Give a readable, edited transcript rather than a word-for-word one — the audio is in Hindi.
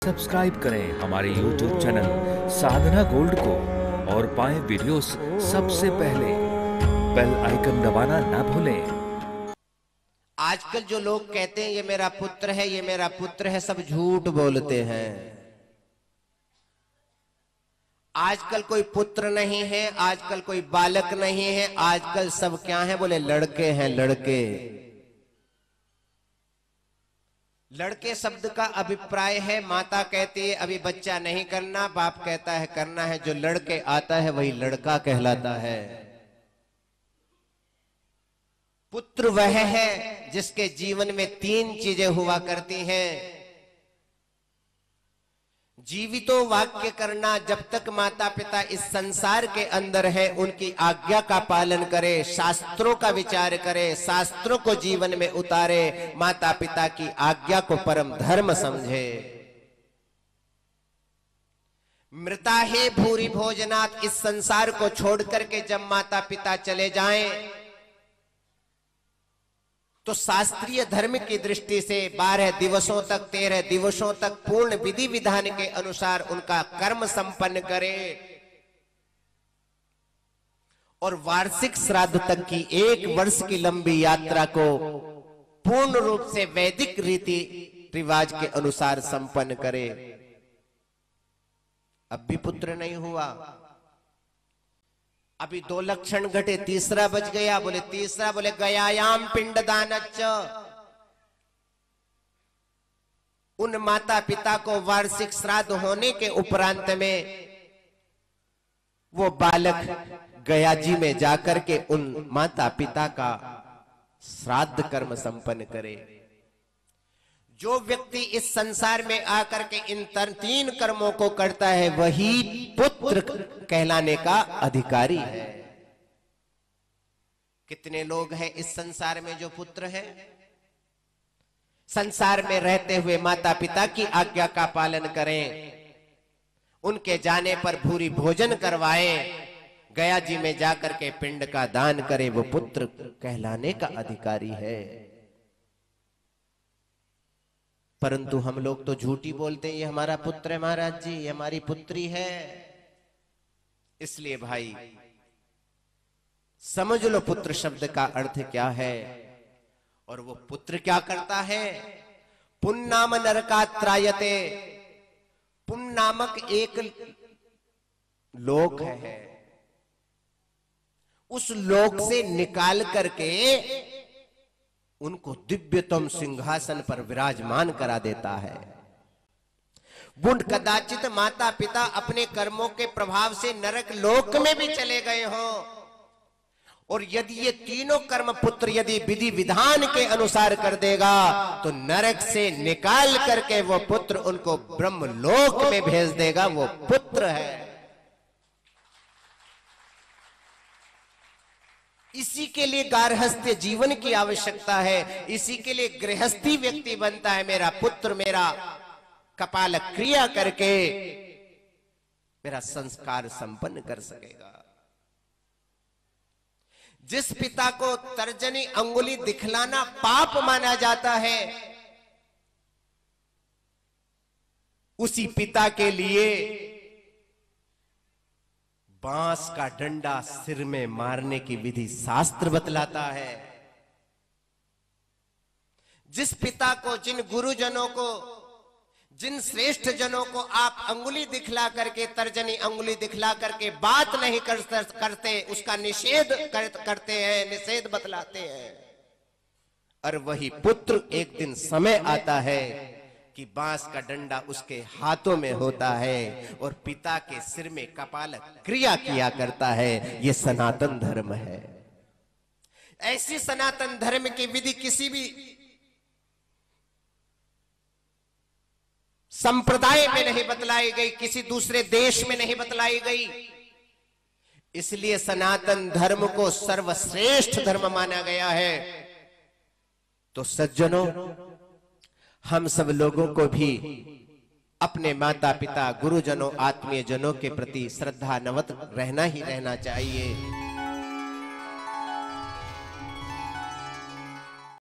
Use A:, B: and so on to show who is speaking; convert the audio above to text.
A: सब्सक्राइब करें हमारे YouTube चैनल साधना गोल्ड को और पाएं वीडियोस सबसे पहले। बेल आइकन दबाना ना भूलें।
B: आजकल जो लोग कहते हैं ये मेरा पुत्र है, ये मेरा पुत्र है, सब झूठ बोलते हैं। आजकल कोई पुत्र नहीं है, आजकल कोई बालक नहीं है, आजकल सब क्या है? बोले लड़के हैं, लड़के। लड़के शब्द का अभिप्राय है, माता कहती है अभी बच्चा नहीं करना, बाप कहता है करना है। जो लड़के आता है वही लड़का कहलाता है। पुत्र वह है जिसके जीवन में तीन चीजें हुआ करती हैं। जीवितो वाक्य करना, जब तक माता पिता इस संसार के अंदर है उनकी आज्ञा का पालन करे, शास्त्रों का विचार करे, शास्त्रों को जीवन में उतारे, माता पिता की आज्ञा को परम धर्म समझे। मृता हे भूरि भोजनात्, इस संसार को छोड़ करके जब माता पिता चले जाएं तो शास्त्रीय धर्म की दृष्टि से 12 दिवसों तक 13 दिवसों तक पूर्ण विधि विधान के अनुसार उनका कर्म संपन्न करे और वार्षिक श्राद्ध तक की 1 वर्ष की लंबी यात्रा को पूर्ण रूप से वैदिक रीति रिवाज के अनुसार संपन्न करे। अब भी पुत्र नहीं हुआ, अभी 2 लक्षण घटे, तीसरा बच गया। बोले तीसरा, बोले गयायाम पिंडदानच्च। उन माता पिता को वार्षिक श्राद्ध होने के उपरांत में वो बालक गया जी में जाकर के उन माता पिता का श्राद्ध कर्म संपन्न करे। जो व्यक्ति इस संसार में आकर के इन 3 कर्मों को करता है वही पुत्र कहलाने का अधिकारी है। कितने लोग हैं इस संसार में जो पुत्र हैं? संसार में रहते हुए माता पिता की आज्ञा का पालन करें, उनके जाने पर भूरी भोजन करवाएं, गया जी में जाकर के पिंड का दान करें, वो पुत्र कहलाने का अधिकारी है। परंतु हम लोग तो झूठी बोलते हैं, ये हमारा पुत्र है महाराज जी, ये हमारी पुत्री है। इसलिए भाई समझ लो पुत्र शब्द का अर्थ क्या है। और वो पुत्र क्या करता है? पुन्नाम नरकात् त्रायते। पुण्य नामक एक लोक है, उस लोक से निकाल करके उनको दिव्यतम सिंहासन पर विराजमान करा देता है। बुंड कदाचित माता पिता अपने कर्मों के प्रभाव से नरक लोक में भी चले गए हों, और यदि ये तीनों कर्म पुत्र यदि विधि विधान के अनुसार कर देगा तो नरक से निकाल करके वो पुत्र उनको ब्रह्म लोक में भेज देगा। वो पुत्र है। इसी के लिए गार्हस्थ्य जीवन की आवश्यकता है, इसी के लिए गृहस्थी व्यक्ति बनता है। मेरा पुत्र मेरा कपाल क्रिया करके मेरा संस्कार संपन्न कर सकेगा। जिस पिता को तर्जनी अंगुली दिखलाना पाप माना जाता है, उसी पिता के लिए बांस का डंडा सिर में मारने की विधि शास्त्र बतलाता है। जिस पिता को, जिन गुरुजनों को, जिन श्रेष्ठ जनों को आप अंगुली दिखला करके, तर्जनी अंगुली दिखला करके बात नहीं करते, उसका निषेध करते हैं, निषेध बतलाते हैं। और वही पुत्र एक दिन समय आता है कि बांस का डंडा उसके हाथों में होता है और पिता के सिर में कपाल क्रिया किया करता है। यह सनातन धर्म है। ऐसी सनातन धर्म की विधि किसी भी संप्रदाय में नहीं बतलाई गई, किसी दूसरे देश में नहीं बतलाई गई। इसलिए सनातन धर्म को सर्वश्रेष्ठ धर्म माना गया है। तो सज्जनों, हम सब लोगों को भी अपने माता पिता, गुरुजनों, आत्मीय जनों के प्रति श्रद्धानवत रहना ही रहना चाहिए।